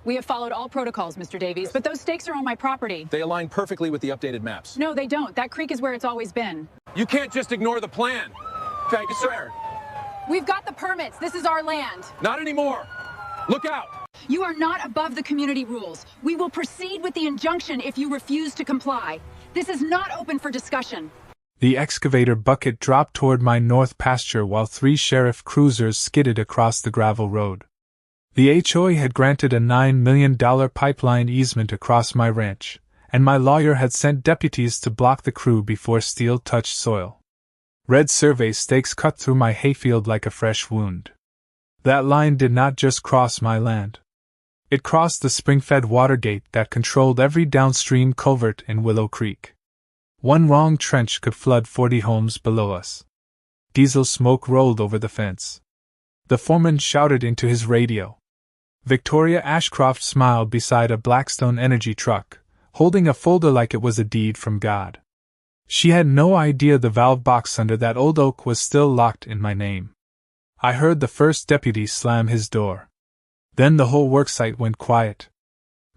We have followed all protocols, Mr. Davies, but those stakes are on my property. They align perfectly with the updated maps. No, they don't. That creek is where it's always been. You can't just ignore the plan. Thank you, sir. We've got the permits. This is our land. Not anymore. Look out. You are not above the community rules. We will proceed with the injunction if you refuse to comply. This is not open for discussion. The excavator bucket dropped toward my north pasture while 3 sheriff cruisers skidded across the gravel road. The HOA had granted a $9 million pipeline easement across my ranch, and my lawyer had sent deputies to block the crew before steel touched soil. Red survey stakes cut through my hayfield like a fresh wound. That line did not just cross my land. It crossed the spring-fed water gate that controlled every downstream culvert in Willow Creek. One wrong trench could flood 40 homes below us. Diesel smoke rolled over the fence. The foreman shouted into his radio. Victoria Ashcroft smiled beside a Blackstone Energy truck, holding a folder like it was a deed from God. She had no idea the valve box under that old oak was still locked in my name. I heard the first deputy slam his door. Then the whole worksite went quiet.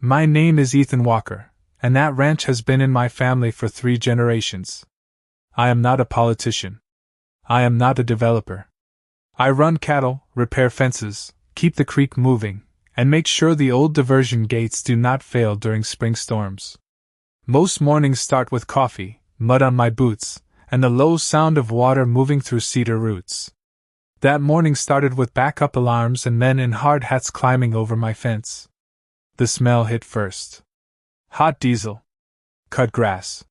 My name is Ethan Walker, and that ranch has been in my family for 3 generations. I am not a politician. I am not a developer. I run cattle, repair fences, keep the creek moving, and make sure the old diversion gates do not fail during spring storms. Most mornings start with coffee, mud on my boots, and the low sound of water moving through cedar roots. That morning started with backup alarms and men in hard hats climbing over my fence. The smell hit first. Hot diesel. Cut grass.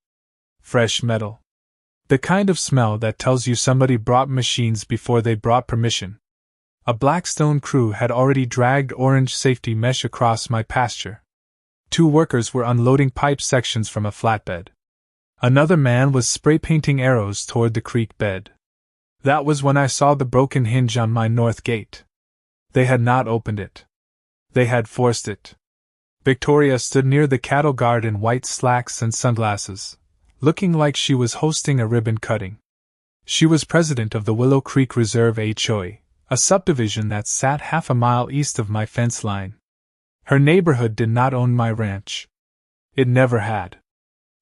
Fresh metal. The kind of smell that tells you somebody brought machines before they brought permission. A Blackstone crew had already dragged orange safety mesh across my pasture. 2 workers were unloading pipe sections from a flatbed. Another man was spray painting arrows toward the creek bed. That was when I saw the broken hinge on my north gate. They had not opened it. They had forced it. Victoria stood near the cattle guard in white slacks and sunglasses, looking like she was hosting a ribbon cutting. She was president of the Willow Creek Reserve HOA, a subdivision that sat half a mile east of my fence line. Her neighborhood did not own my ranch. It never had.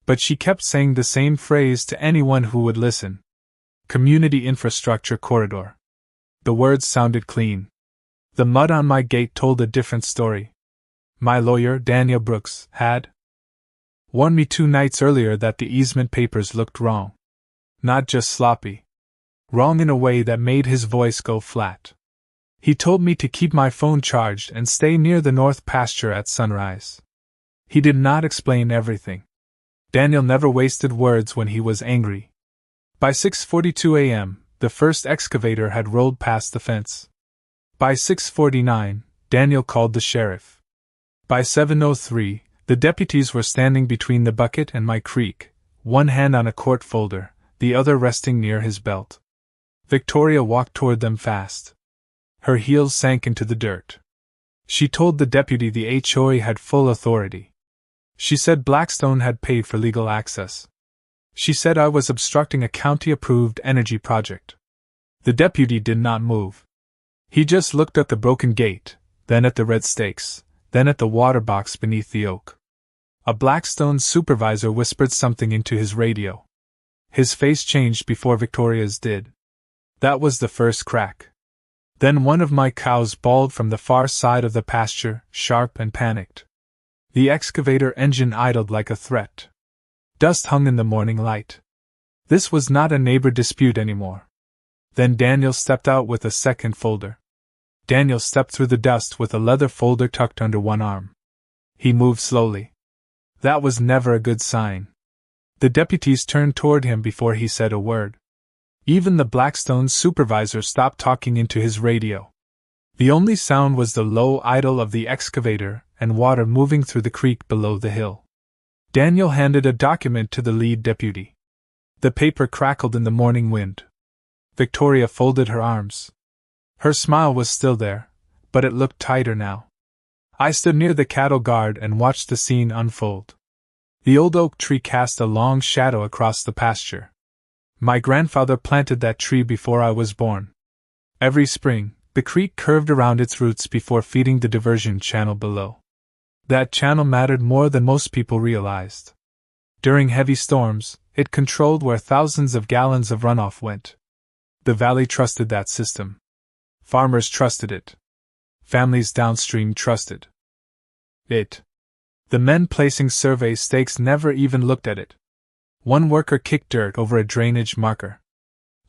But she kept saying the same phrase to anyone who would listen. Community Infrastructure Corridor. The words sounded clean. The mud on my gate told a different story. My lawyer, Daniel Brooks, had warned me 2 nights earlier that the easement papers looked wrong. Not just sloppy. Wrong in a way that made his voice go flat. He told me to keep my phone charged and stay near the north pasture at sunrise. He did not explain everything. Daniel never wasted words when he was angry. By 6:42 a.m., the first excavator had rolled past the fence. By 6:49, Daniel called the sheriff. By 7:03, the deputies were standing between the bucket and my creek, one hand on a court folder, the other resting near his belt. Victoria walked toward them fast. Her heels sank into the dirt. She told the deputy the HOA had full authority. She said Blackstone had paid for legal access. She said I was obstructing a county-approved energy project. The deputy did not move. He just looked at the broken gate, then at the red stakes, then at the water box beneath the oak. A Blackstone supervisor whispered something into his radio. His face changed before Victoria's did. That was the first crack. Then one of my cows bawled from the far side of the pasture, sharp and panicked. The excavator engine idled like a threat. Dust hung in the morning light. This was not a neighbor dispute anymore. Then Daniel stepped out with a second folder. Daniel stepped through the dust with a leather folder tucked under one arm. He moved slowly. That was never a good sign. The deputies turned toward him before he said a word. Even the Blackstone supervisor stopped talking into his radio. The only sound was the low idle of the excavator and water moving through the creek below the hill. Daniel handed a document to the lead deputy. The paper crackled in the morning wind. Victoria folded her arms. Her smile was still there, but it looked tighter now. I stood near the cattle guard and watched the scene unfold. The old oak tree cast a long shadow across the pasture. My grandfather planted that tree before I was born. Every spring, the creek curved around its roots before feeding the diversion channel below. That channel mattered more than most people realized. During heavy storms, it controlled where thousands of gallons of runoff went. The valley trusted that system. Farmers trusted it. Families downstream trusted it. The men placing survey stakes never even looked at it. One worker kicked dirt over a drainage marker.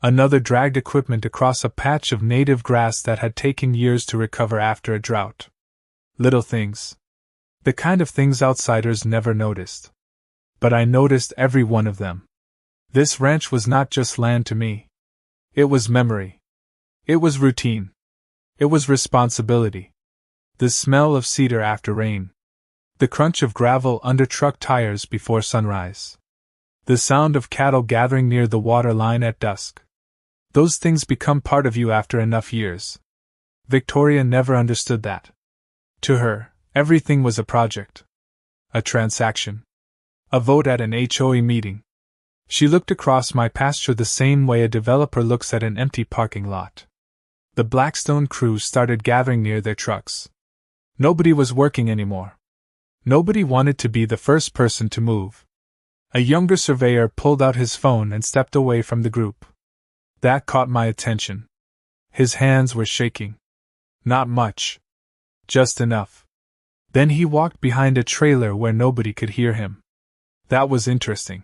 Another dragged equipment across a patch of native grass that had taken years to recover after a drought. Little things. The kind of things outsiders never noticed. But I noticed every one of them. This ranch was not just land to me. It was memory. It was routine. It was responsibility. The smell of cedar after rain. The crunch of gravel under truck tires before sunrise. The sound of cattle gathering near the water line at dusk. Those things become part of you after enough years. Victoria never understood that. To her, everything was a project. A transaction. A vote at an HOA meeting. She looked across my pasture the same way a developer looks at an empty parking lot. The Blackstone crews started gathering near their trucks. Nobody was working anymore. Nobody wanted to be the first person to move. A younger surveyor pulled out his phone and stepped away from the group. That caught my attention. His hands were shaking. Not much. Just enough. Then he walked behind a trailer where nobody could hear him. That was interesting.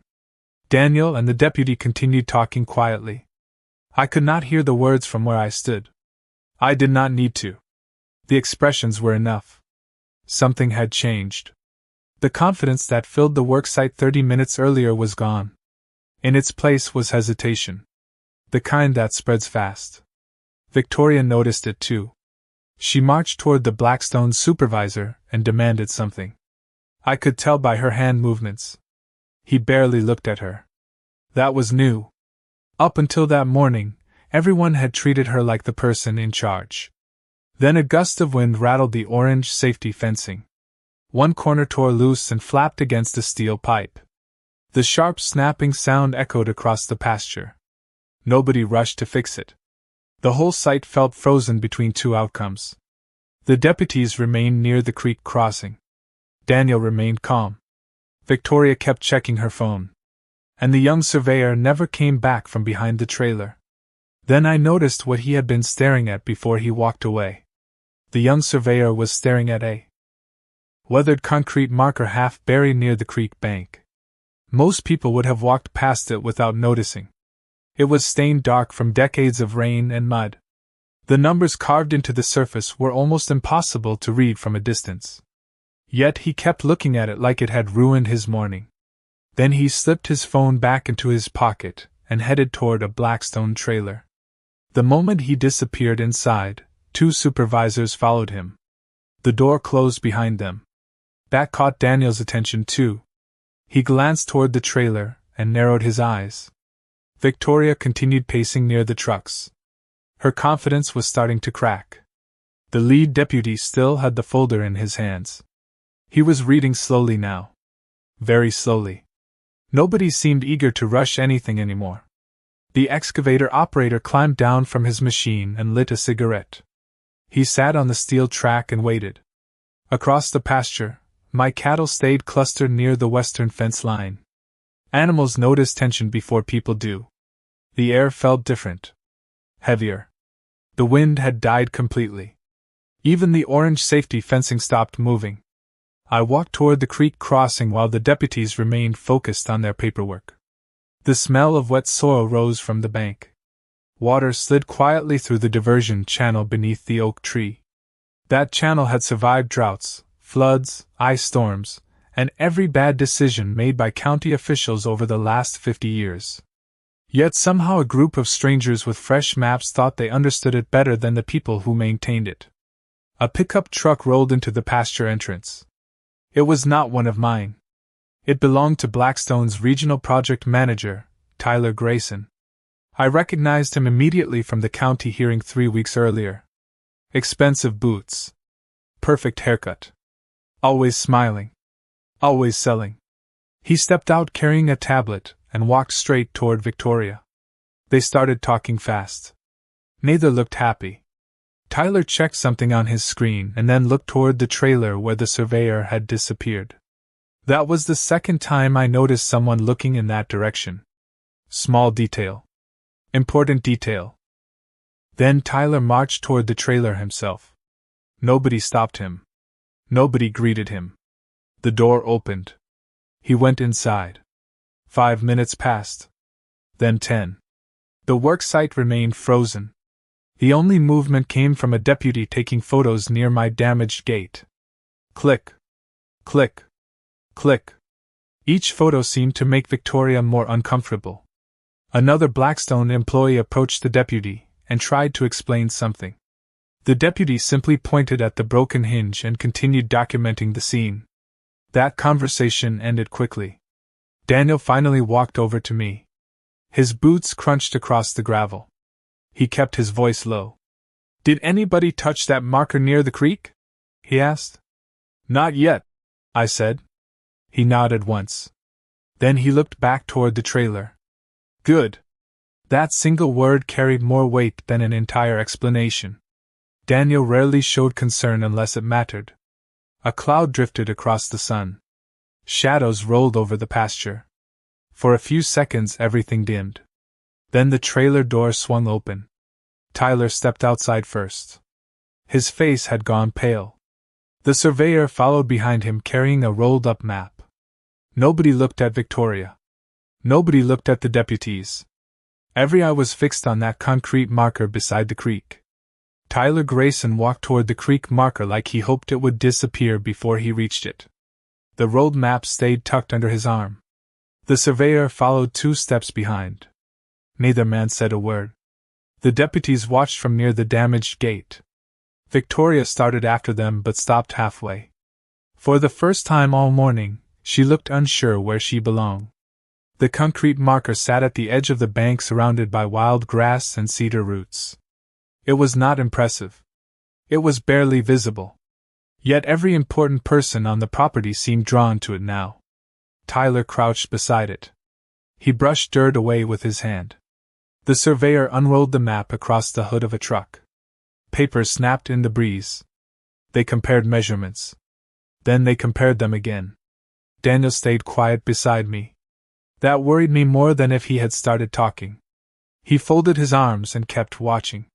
Daniel and the deputy continued talking quietly. I could not hear the words from where I stood. I did not need to. The expressions were enough. Something had changed. The confidence that filled the worksite 30 minutes earlier was gone. In its place was hesitation. The kind that spreads fast. Victoria noticed it too. She marched toward the Blackstone supervisor and demanded something. I could tell by her hand movements. He barely looked at her. That was new. Up until that morning, everyone had treated her like the person in charge. Then a gust of wind rattled the orange safety fencing. One corner tore loose and flapped against a steel pipe. The sharp snapping sound echoed across the pasture. Nobody rushed to fix it. The whole site felt frozen between two outcomes. The deputies remained near the creek crossing. Daniel remained calm. Victoria kept checking her phone. And the young surveyor never came back from behind the trailer. Then I noticed what he had been staring at before he walked away. The young surveyor was staring at a weathered concrete marker half buried near the creek bank. Most people would have walked past it without noticing. It was stained dark from decades of rain and mud. The numbers carved into the surface were almost impossible to read from a distance. Yet he kept looking at it like it had ruined his morning. Then he slipped his phone back into his pocket and headed toward a Blackstone trailer. The moment he disappeared inside, two supervisors followed him. The door closed behind them. That caught Daniel's attention too. He glanced toward the trailer and narrowed his eyes. Victoria continued pacing near the trucks. Her confidence was starting to crack. The lead deputy still had the folder in his hands. He was reading slowly now. Very slowly. Nobody seemed eager to rush anything anymore. The excavator operator climbed down from his machine and lit a cigarette. He sat on the steel track and waited. Across the pasture, my cattle stayed clustered near the western fence line. Animals notice tension before people do. The air felt different. Heavier. The wind had died completely. Even the orange safety fencing stopped moving. I walked toward the creek crossing while the deputies remained focused on their paperwork. The smell of wet soil rose from the bank. Water slid quietly through the diversion channel beneath the oak tree. That channel had survived droughts, floods, ice storms, and every bad decision made by county officials over the last 50 years. Yet somehow a group of strangers with fresh maps thought they understood it better than the people who maintained it. A pickup truck rolled into the pasture entrance. It was not one of mine. It belonged to Blackstone's regional project manager, Tyler Grayson. I recognized him immediately from the county hearing 3 weeks earlier. Expensive boots. Perfect haircut. Always smiling. Always selling. He stepped out carrying a tablet and walked straight toward Victoria. They started talking fast. Neither looked happy. Tyler checked something on his screen and then looked toward the trailer where the surveyor had disappeared. That was the second time I noticed someone looking in that direction. Small detail. Important detail. Then Tyler marched toward the trailer himself. Nobody stopped him. Nobody greeted him. The door opened. He went inside. 5 minutes passed. Then 10. The worksite remained frozen. The only movement came from a deputy taking photos near my damaged gate. Click. Click. Click. Each photo seemed to make Victoria more uncomfortable. Another Blackstone employee approached the deputy and tried to explain something. The deputy simply pointed at the broken hinge and continued documenting the scene. That conversation ended quickly. Daniel finally walked over to me. His boots crunched across the gravel. He kept his voice low. "Did anybody touch that marker near the creek?" he asked. "Not yet," I said. He nodded once. Then he looked back toward the trailer. "Good." That single word carried more weight than an entire explanation. Daniel rarely showed concern unless it mattered. A cloud drifted across the sun. Shadows rolled over the pasture. For a few seconds everything dimmed. Then the trailer door swung open. Tyler stepped outside first. His face had gone pale. The surveyor followed behind him carrying a rolled-up map. Nobody looked at Victoria. Nobody looked at the deputies. Every eye was fixed on that concrete marker beside the creek. Tyler Grayson walked toward the creek marker like he hoped it would disappear before he reached it. The rolled map stayed tucked under his arm. The surveyor followed 2 steps behind. Neither man said a word. The deputies watched from near the damaged gate. Victoria started after them but stopped halfway. For the first time all morning, she looked unsure where she belonged. The concrete marker sat at the edge of the bank surrounded by wild grass and cedar roots. It was not impressive. It was barely visible. Yet every important person on the property seemed drawn to it now. Tyler crouched beside it. He brushed dirt away with his hand. The surveyor unrolled the map across the hood of a truck. Papers snapped in the breeze. They compared measurements. Then they compared them again. Daniel stayed quiet beside me. That worried me more than if he had started talking. He folded his arms and kept watching.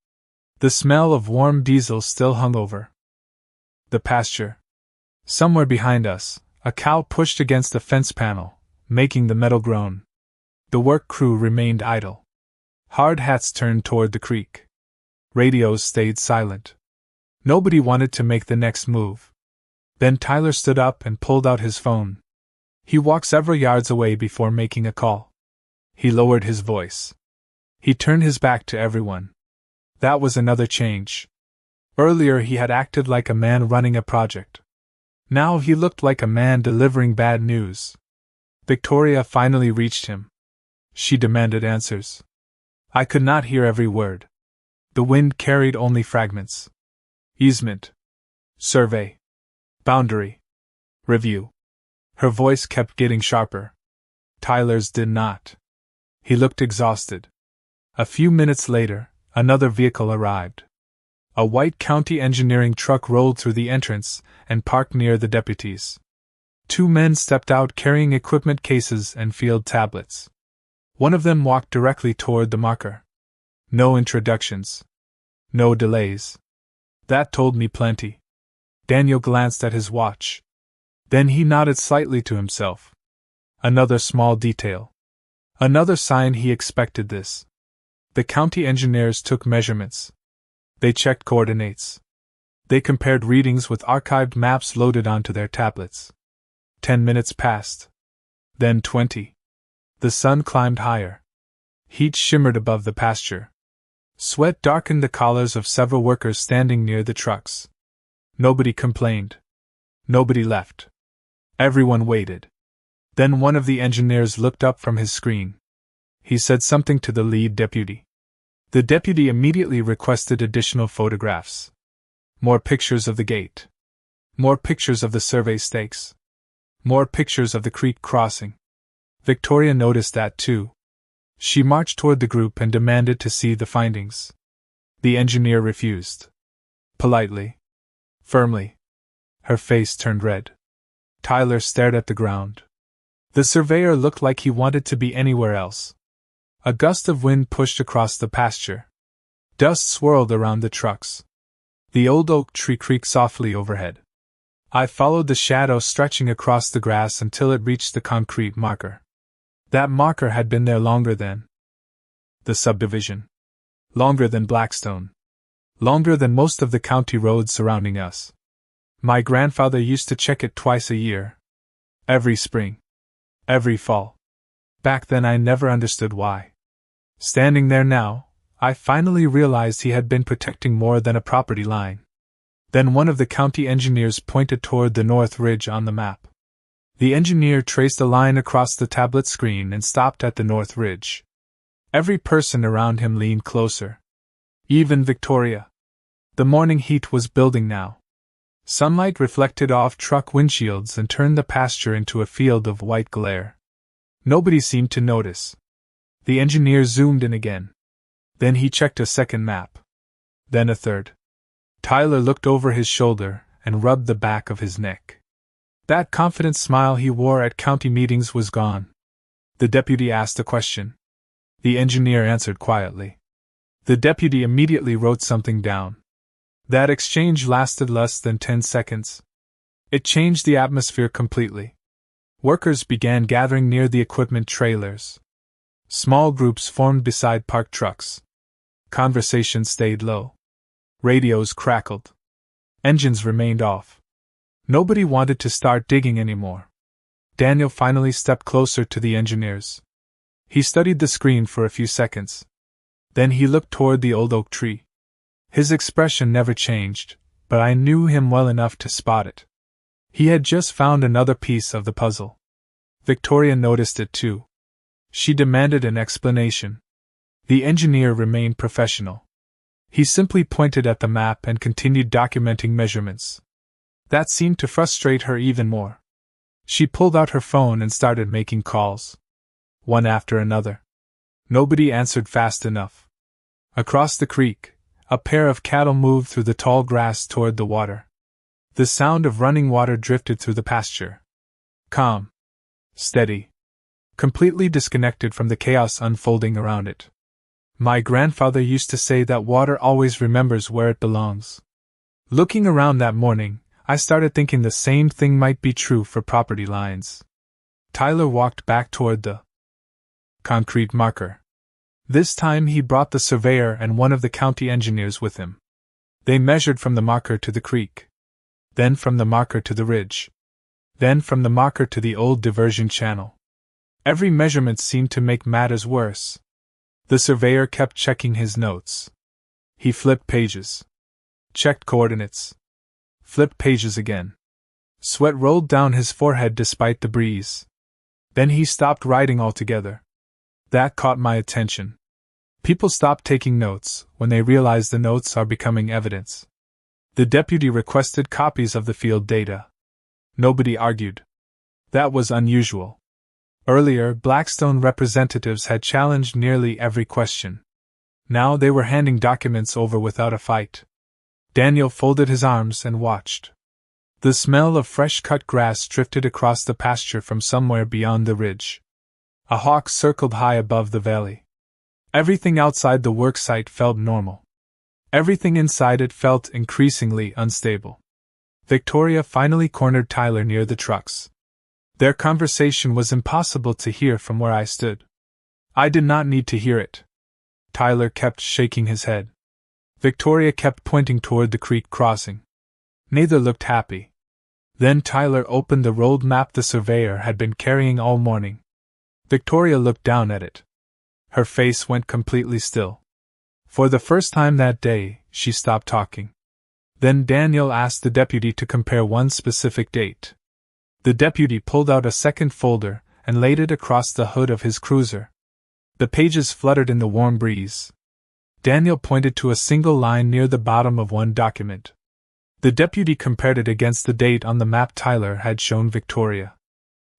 The smell of warm diesel still hung over the pasture. Somewhere behind us, a cow pushed against the fence panel, making the metal groan. The work crew remained idle. Hard hats turned toward the creek. Radios stayed silent. Nobody wanted to make the next move. Then Tyler stood up and pulled out his phone. He walked several yards away before making a call. He lowered his voice. He turned his back to everyone. That was another change. Earlier he had acted like a man running a project. Now he looked like a man delivering bad news. Victoria finally reached him. She demanded answers. I could not hear every word. The wind carried only fragments. Easement. Survey. Boundary. Review. Her voice kept getting sharper. Tyler's did not. He looked exhausted. A few minutes later, another vehicle arrived. A white county engineering truck rolled through the entrance and parked near the deputies. 2 men stepped out carrying equipment cases and field tablets. One of them walked directly toward the marker. No introductions. No delays. That told me plenty. Daniel glanced at his watch. Then he nodded slightly to himself. Another small detail. Another sign he expected this. The county engineers took measurements. They checked coordinates. They compared readings with archived maps loaded onto their tablets. 10 minutes passed. Then 20. The sun climbed higher. Heat shimmered above the pasture. Sweat darkened the collars of several workers standing near the trucks. Nobody complained. Nobody left. Everyone waited. Then one of the engineers looked up from his screen. He said something to the lead deputy. The deputy immediately requested additional photographs. More pictures of the gate. More pictures of the survey stakes. More pictures of the creek crossing. Victoria noticed that too. She marched toward the group and demanded to see the findings. The engineer refused. Politely. Firmly. Her face turned red. Tyler stared at the ground. The surveyor looked like he wanted to be anywhere else. A gust of wind pushed across the pasture. Dust swirled around the trucks. The old oak tree creaked softly overhead. I followed the shadow stretching across the grass until it reached the concrete marker. That marker had been there longer than the subdivision. Longer than Blackstone. Longer than most of the county roads surrounding us. My grandfather used to check it twice a year. Every spring. Every fall. Back then I never understood why. Standing there now, I finally realized he had been protecting more than a property line. Then one of the county engineers pointed toward the north ridge on the map. The engineer traced a line across the tablet screen and stopped at the north ridge. Every person around him leaned closer. Even Victoria. The morning heat was building now. Sunlight reflected off truck windshields and turned the pasture into a field of white glare. Nobody seemed to notice. The engineer zoomed in again. Then he checked a second map. Then a third. Tyler looked over his shoulder and rubbed the back of his neck. That confident smile he wore at county meetings was gone. The deputy asked a question. The engineer answered quietly. The deputy immediately wrote something down. That exchange lasted less than 10 seconds. It changed the atmosphere completely. Workers began gathering near the equipment trailers. Small groups formed beside parked trucks. Conversation stayed low. Radios crackled. Engines remained off. Nobody wanted to start digging anymore. Daniel finally stepped closer to the engineers. He studied the screen for a few seconds. Then he looked toward the old oak tree. His expression never changed, but I knew him well enough to spot it. He had just found another piece of the puzzle. Victoria noticed it too. She demanded an explanation. The engineer remained professional. He simply pointed at the map and continued documenting measurements. That seemed to frustrate her even more. She pulled out her phone and started making calls. One after another. Nobody answered fast enough. Across the creek, a pair of cattle moved through the tall grass toward the water. The sound of running water drifted through the pasture. Calm. Steady. Completely disconnected from the chaos unfolding around it. My grandfather used to say that water always remembers where it belongs. Looking around that morning, I started thinking the same thing might be true for property lines. Tyler walked back toward the concrete marker. This time he brought the surveyor and one of the county engineers with him. They measured from the marker to the creek. Then from the marker to the ridge. Then from the marker to the old diversion channel. Every measurement seemed to make matters worse. The surveyor kept checking his notes. He flipped pages. Checked coordinates. Flipped pages again. Sweat rolled down his forehead despite the breeze. Then he stopped writing altogether. That caught my attention. People stop taking notes when they realize the notes are becoming evidence. The deputy requested copies of the field data. Nobody argued. That was unusual. Earlier, Blackstone representatives had challenged nearly every question. Now they were handing documents over without a fight. Daniel folded his arms and watched. The smell of fresh-cut grass drifted across the pasture from somewhere beyond the ridge. A hawk circled high above the valley. Everything outside the worksite felt normal. Everything inside it felt increasingly unstable. Victoria finally cornered Tyler near the trucks. Their conversation was impossible to hear from where I stood. I did not need to hear it. Tyler kept shaking his head. Victoria kept pointing toward the creek crossing. Neither looked happy. Then Tyler opened the rolled map the surveyor had been carrying all morning. Victoria looked down at it. Her face went completely still. For the first time that day, she stopped talking. Then Daniel asked the deputy to compare one specific date. The deputy pulled out a second folder and laid it across the hood of his cruiser. The pages fluttered in the warm breeze. Daniel pointed to a single line near the bottom of one document. The deputy compared it against the date on the map Tyler had shown Victoria.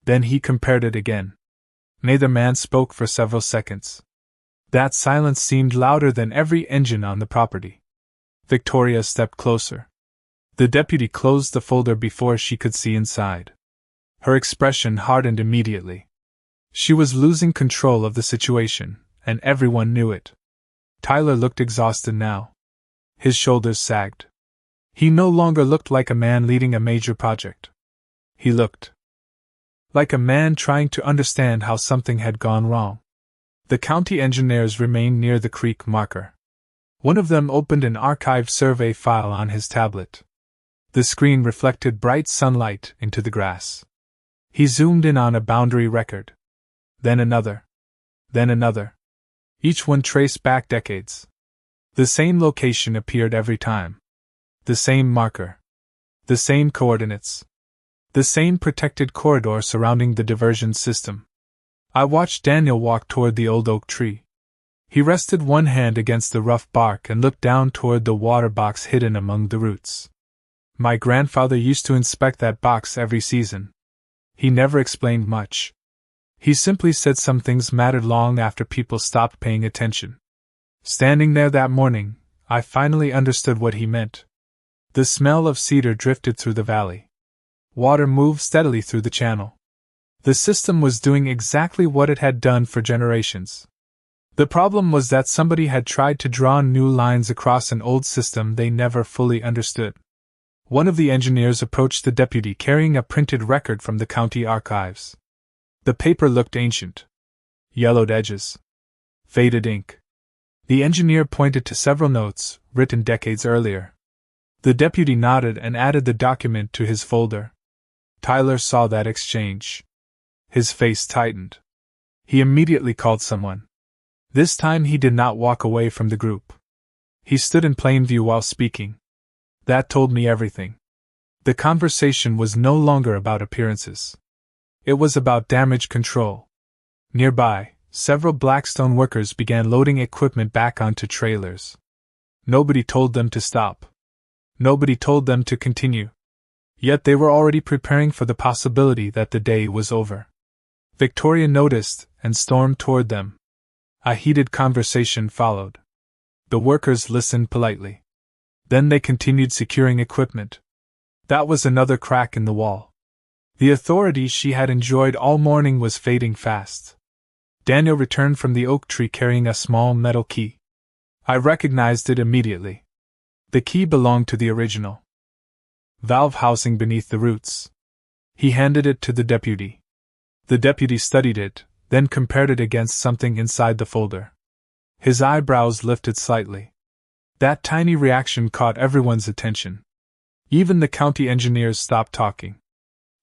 Then he compared it again. Neither man spoke for several seconds. That silence seemed louder than every engine on the property. Victoria stepped closer. The deputy closed the folder before she could see inside. Her expression hardened immediately. She was losing control of the situation, and everyone knew it. Tyler looked exhausted now. His shoulders sagged. He no longer looked like a man leading a major project. He looked like a man trying to understand how something had gone wrong. The county engineers remained near the creek marker. One of them opened an archived survey file on his tablet. The screen reflected bright sunlight into the grass. He zoomed in on a boundary record. Then another. Then another. Each one traced back decades. The same location appeared every time. The same marker. The same coordinates. The same protected corridor surrounding the diversion system. I watched Daniel walk toward the old oak tree. He rested one hand against the rough bark and looked down toward the water box hidden among the roots. My grandfather used to inspect that box every season. He never explained much. He simply said some things mattered long after people stopped paying attention. Standing there that morning, I finally understood what he meant. The smell of cedar drifted through the valley. Water moved steadily through the channel. The system was doing exactly what it had done for generations. The problem was that somebody had tried to draw new lines across an old system they never fully understood. One of the engineers approached the deputy carrying a printed record from the county archives. The paper looked ancient. Yellowed edges. Faded ink. The engineer pointed to several notes, written decades earlier. The deputy nodded and added the document to his folder. Tyler saw that exchange. His face tightened. He immediately called someone. This time he did not walk away from the group. He stood in plain view while speaking. That told me everything. The conversation was no longer about appearances. It was about damage control. Nearby, several Blackstone workers began loading equipment back onto trailers. Nobody told them to stop. Nobody told them to continue. Yet they were already preparing for the possibility that the day was over. Victoria noticed and stormed toward them. A heated conversation followed. The workers listened politely. Then they continued securing equipment. That was another crack in the wall. The authority she had enjoyed all morning was fading fast. Daniel returned from the oak tree carrying a small metal key. I recognized it immediately. The key belonged to the original valve housing beneath the roots. He handed it to the deputy. The deputy studied it, then compared it against something inside the folder. His eyebrows lifted slightly. That tiny reaction caught everyone's attention. Even the county engineers stopped talking.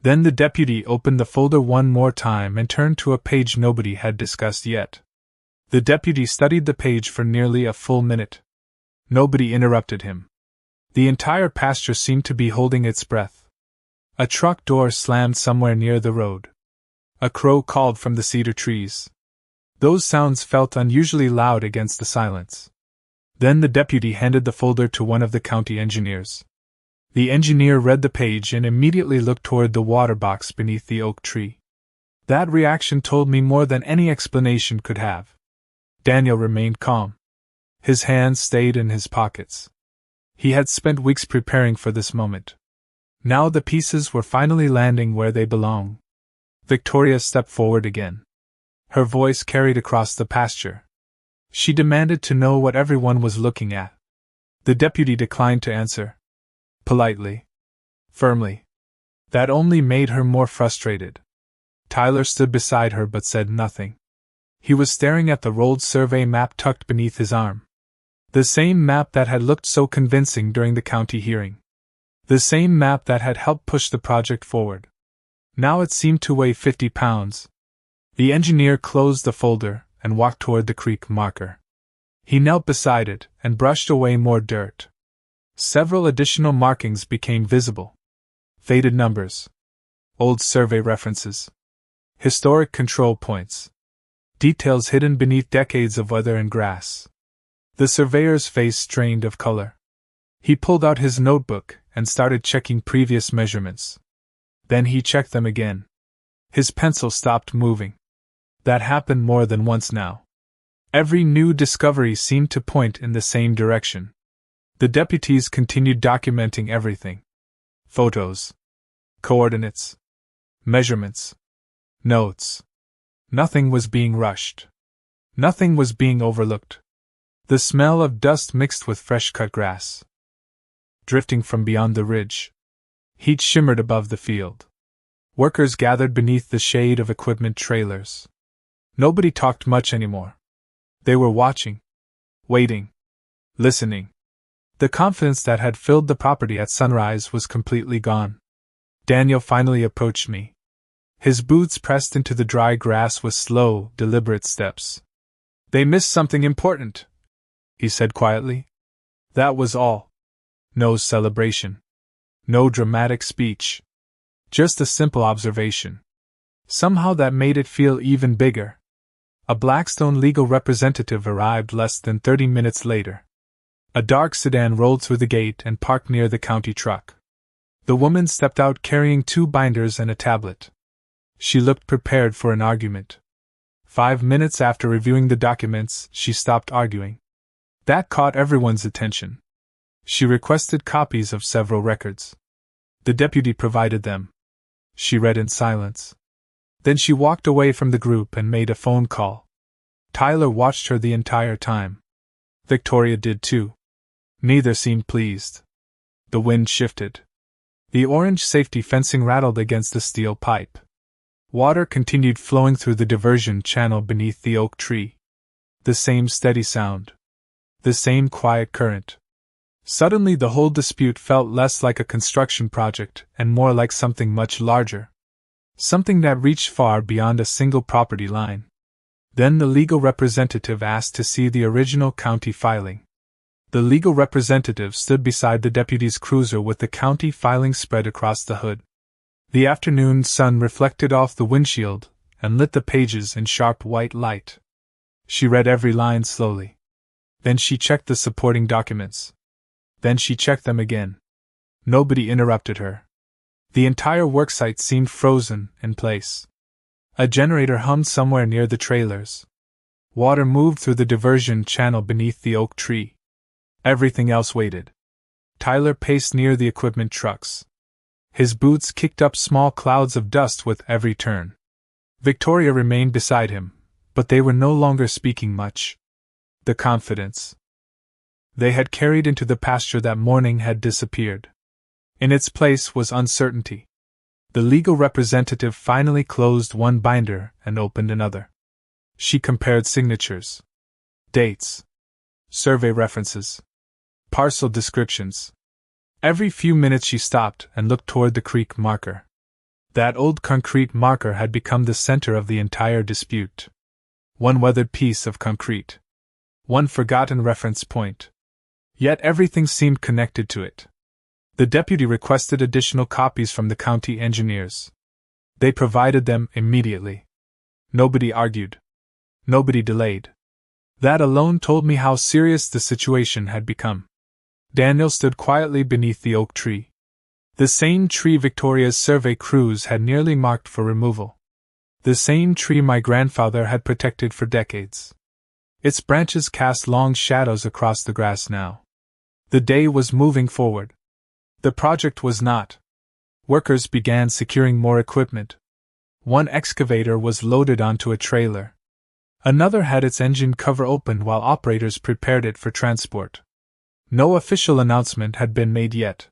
Then the deputy opened the folder one more time and turned to a page nobody had discussed yet. The deputy studied the page for nearly a full minute. Nobody interrupted him. The entire pasture seemed to be holding its breath. A truck door slammed somewhere near the road. A crow called from the cedar trees. Those sounds felt unusually loud against the silence. Then the deputy handed the folder to one of the county engineers. The engineer read the page and immediately looked toward the water box beneath the oak tree. That reaction told me more than any explanation could have. Daniel remained calm. His hands stayed in his pockets. He had spent weeks preparing for this moment. Now the pieces were finally landing where they belonged. Victoria stepped forward again. Her voice carried across the pasture. She demanded to know what everyone was looking at. The deputy declined to answer. Politely. Firmly. That only made her more frustrated. Tyler stood beside her but said nothing. He was staring at the rolled survey map tucked beneath his arm. The same map that had looked so convincing during the county hearing. The same map that had helped push the project forward. Now it seemed to weigh 50 pounds. The engineer closed the folder and walked toward the creek marker. He knelt beside it and brushed away more dirt. Several additional markings became visible. Faded numbers. Old survey references. Historic control points. Details hidden beneath decades of weather and grass. The surveyor's face strained of color. He pulled out his notebook and started checking previous measurements. Then he checked them again. His pencil stopped moving. That happened more than once now. Every new discovery seemed to point in the same direction. The deputies continued documenting everything. Photos, coordinates, measurements, notes. Nothing was being rushed. Nothing was being overlooked. The smell of dust mixed with fresh-cut grass. Drifting from beyond the ridge. Heat shimmered above the field. Workers gathered beneath the shade of equipment trailers. Nobody talked much anymore. They were watching, waiting, listening. The confidence that had filled the property at sunrise was completely gone. Daniel finally approached me. His boots pressed into the dry grass with slow, deliberate steps. "They missed something important," he said quietly. That was all. No celebration. No dramatic speech. Just a simple observation. Somehow that made it feel even bigger. A Blackstone legal representative arrived less than 30 minutes later. A dark sedan rolled through the gate and parked near the county truck. The woman stepped out carrying 2 binders and a tablet. She looked prepared for an argument. 5 minutes after reviewing the documents, she stopped arguing. That caught everyone's attention. She requested copies of several records. The deputy provided them. She read in silence. Then she walked away from the group and made a phone call. Tyler watched her the entire time. Victoria did too. Neither seemed pleased. The wind shifted. The orange safety fencing rattled against the steel pipe. Water continued flowing through the diversion channel beneath the oak tree. The same steady sound. The same quiet current. Suddenly the whole dispute felt less like a construction project and more like something much larger. Something that reached far beyond a single property line. Then the legal representative asked to see the original county filing. The legal representative stood beside the deputy's cruiser with the county filing spread across the hood. The afternoon sun reflected off the windshield and lit the pages in sharp white light. She read every line slowly. Then she checked the supporting documents. Then she checked them again. Nobody interrupted her. The entire worksite seemed frozen in place. A generator hummed somewhere near the trailers. Water moved through the diversion channel beneath the oak tree. Everything else waited. Tyler paced near the equipment trucks. His boots kicked up small clouds of dust with every turn. Victoria remained beside him, but they were no longer speaking much. The confidence they had carried into the pasture that morning had disappeared. In its place was uncertainty. The legal representative finally closed one binder and opened another. She compared signatures, dates, survey references, parcel descriptions. Every few minutes she stopped and looked toward the creek marker. That old concrete marker had become the center of the entire dispute. One weathered piece of concrete. One forgotten reference point. Yet everything seemed connected to it. The deputy requested additional copies from the county engineers. They provided them immediately. Nobody argued. Nobody delayed. That alone told me how serious the situation had become. Daniel stood quietly beneath the oak tree. The same tree Victoria's survey crews had nearly marked for removal. The same tree my grandfather had protected for decades. Its branches cast long shadows across the grass now. The day was moving forward. The project was not. Workers began securing more equipment. One excavator was loaded onto a trailer. Another had its engine cover opened while operators prepared it for transport. No official announcement had been made yet.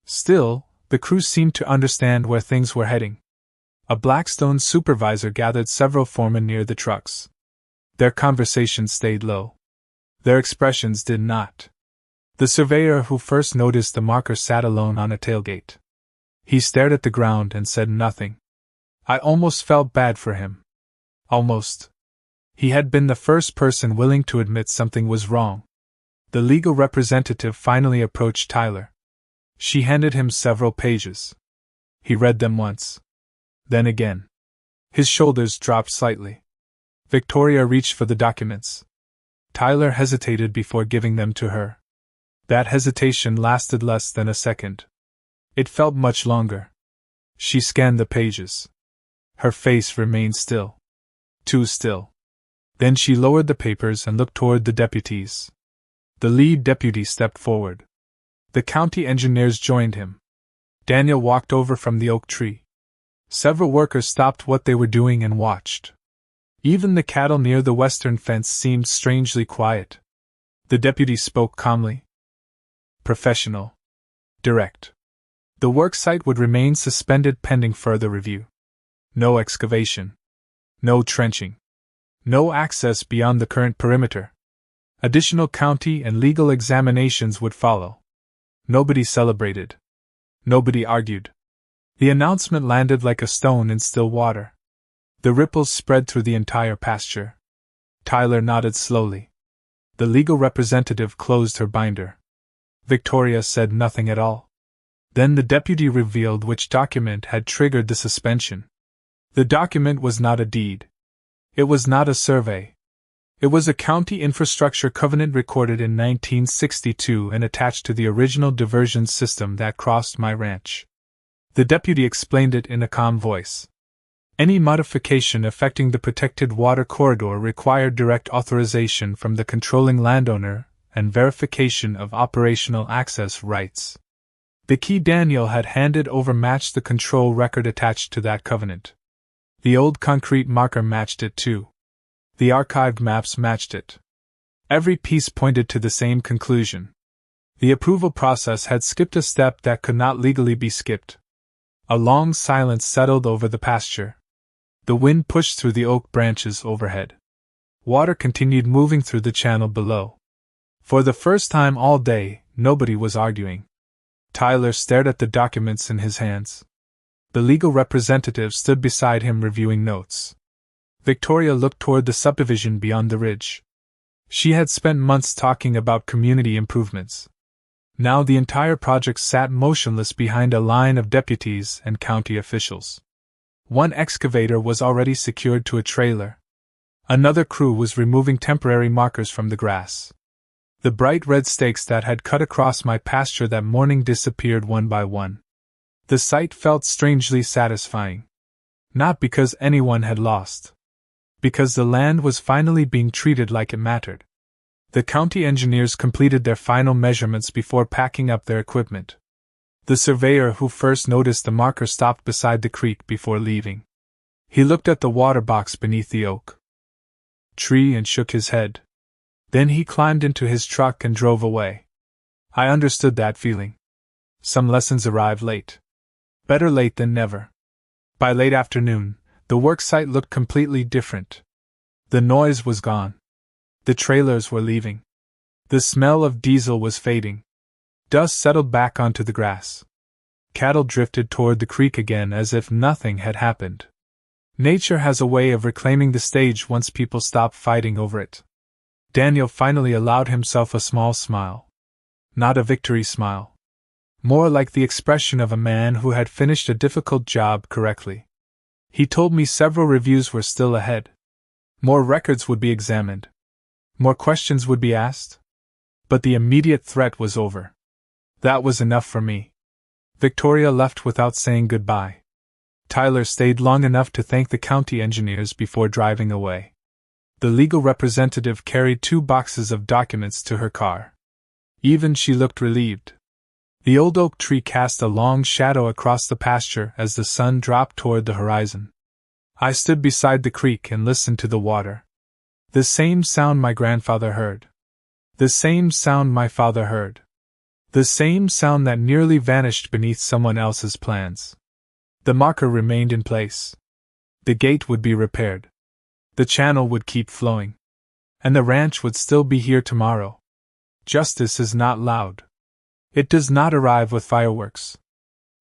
Still, the crew seemed to understand where things were heading. A Blackstone supervisor gathered several foremen near the trucks. Their conversations stayed low. Their expressions did not. The surveyor who first noticed the marker sat alone on a tailgate. He stared at the ground and said nothing. I almost felt bad for him. Almost. He had been the first person willing to admit something was wrong. The legal representative finally approached Tyler. She handed him several pages. He read them once. Then again. His shoulders dropped slightly. Victoria reached for the documents. Tyler hesitated before giving them to her. That hesitation lasted less than a second. It felt much longer. She scanned the pages. Her face remained still. Too still. Then she lowered the papers and looked toward the deputies. The lead deputy stepped forward. The county engineers joined him. Daniel walked over from the oak tree. Several workers stopped what they were doing and watched. Even the cattle near the western fence seemed strangely quiet. The deputy spoke calmly. Professional. Direct. The work site would remain suspended pending further review. No excavation. No trenching. No access beyond the current perimeter. Additional county and legal examinations would follow. Nobody celebrated. Nobody argued. The announcement landed like a stone in still water. The ripples spread through the entire pasture. Tyler nodded slowly. The legal representative closed her binder. Victoria said nothing at all. Then the deputy revealed which document had triggered the suspension. The document was not a deed. It was not a survey. It was a county infrastructure covenant recorded in 1962 and attached to the original diversion system that crossed my ranch. The deputy explained it in a calm voice. Any modification affecting the protected water corridor required direct authorization from the controlling landowner and verification of operational access rights. The key Daniel had handed over matched the control record attached to that covenant. The old concrete marker matched it too. The archived maps matched it. Every piece pointed to the same conclusion. The approval process had skipped a step that could not legally be skipped. A long silence settled over the pasture. The wind pushed through the oak branches overhead. Water continued moving through the channel below. For the first time all day, nobody was arguing. Tyler stared at the documents in his hands. The legal representative stood beside him reviewing notes. Victoria looked toward the subdivision beyond the ridge. She had spent months talking about community improvements. Now the entire project sat motionless behind a line of deputies and county officials. One excavator was already secured to a trailer. Another crew was removing temporary markers from the grass. The bright red stakes that had cut across my pasture that morning disappeared one by one. The sight felt strangely satisfying. Not because anyone had lost. Because the land was finally being treated like it mattered. The county engineers completed their final measurements before packing up their equipment. The surveyor who first noticed the marker stopped beside the creek before leaving. He looked at the water box beneath the oak tree and shook his head. Then he climbed into his truck and drove away. I understood that feeling. Some lessons arrive late. Better late than never. By late afternoon, the worksite looked completely different. The noise was gone. The trailers were leaving. The smell of diesel was fading. Dust settled back onto the grass. Cattle drifted toward the creek again as if nothing had happened. Nature has a way of reclaiming the stage once people stop fighting over it. Daniel finally allowed himself a small smile. Not a victory smile. More like the expression of a man who had finished a difficult job correctly. He told me several reviews were still ahead. More records would be examined. More questions would be asked. But the immediate threat was over. That was enough for me. Victoria left without saying goodbye. Tyler stayed long enough to thank the county engineers before driving away. The legal representative carried 2 boxes of documents to her car. Even she looked relieved. The old oak tree cast a long shadow across the pasture as the sun dropped toward the horizon. I stood beside the creek and listened to the water. The same sound my grandfather heard. The same sound my father heard. The same sound that nearly vanished beneath someone else's plans. The marker remained in place. The gate would be repaired. The channel would keep flowing. And the ranch would still be here tomorrow. Justice is not loud. It does not arrive with fireworks.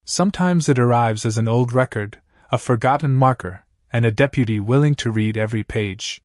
Sometimes it arrives as an old record, a forgotten marker, and a deputy willing to read every page.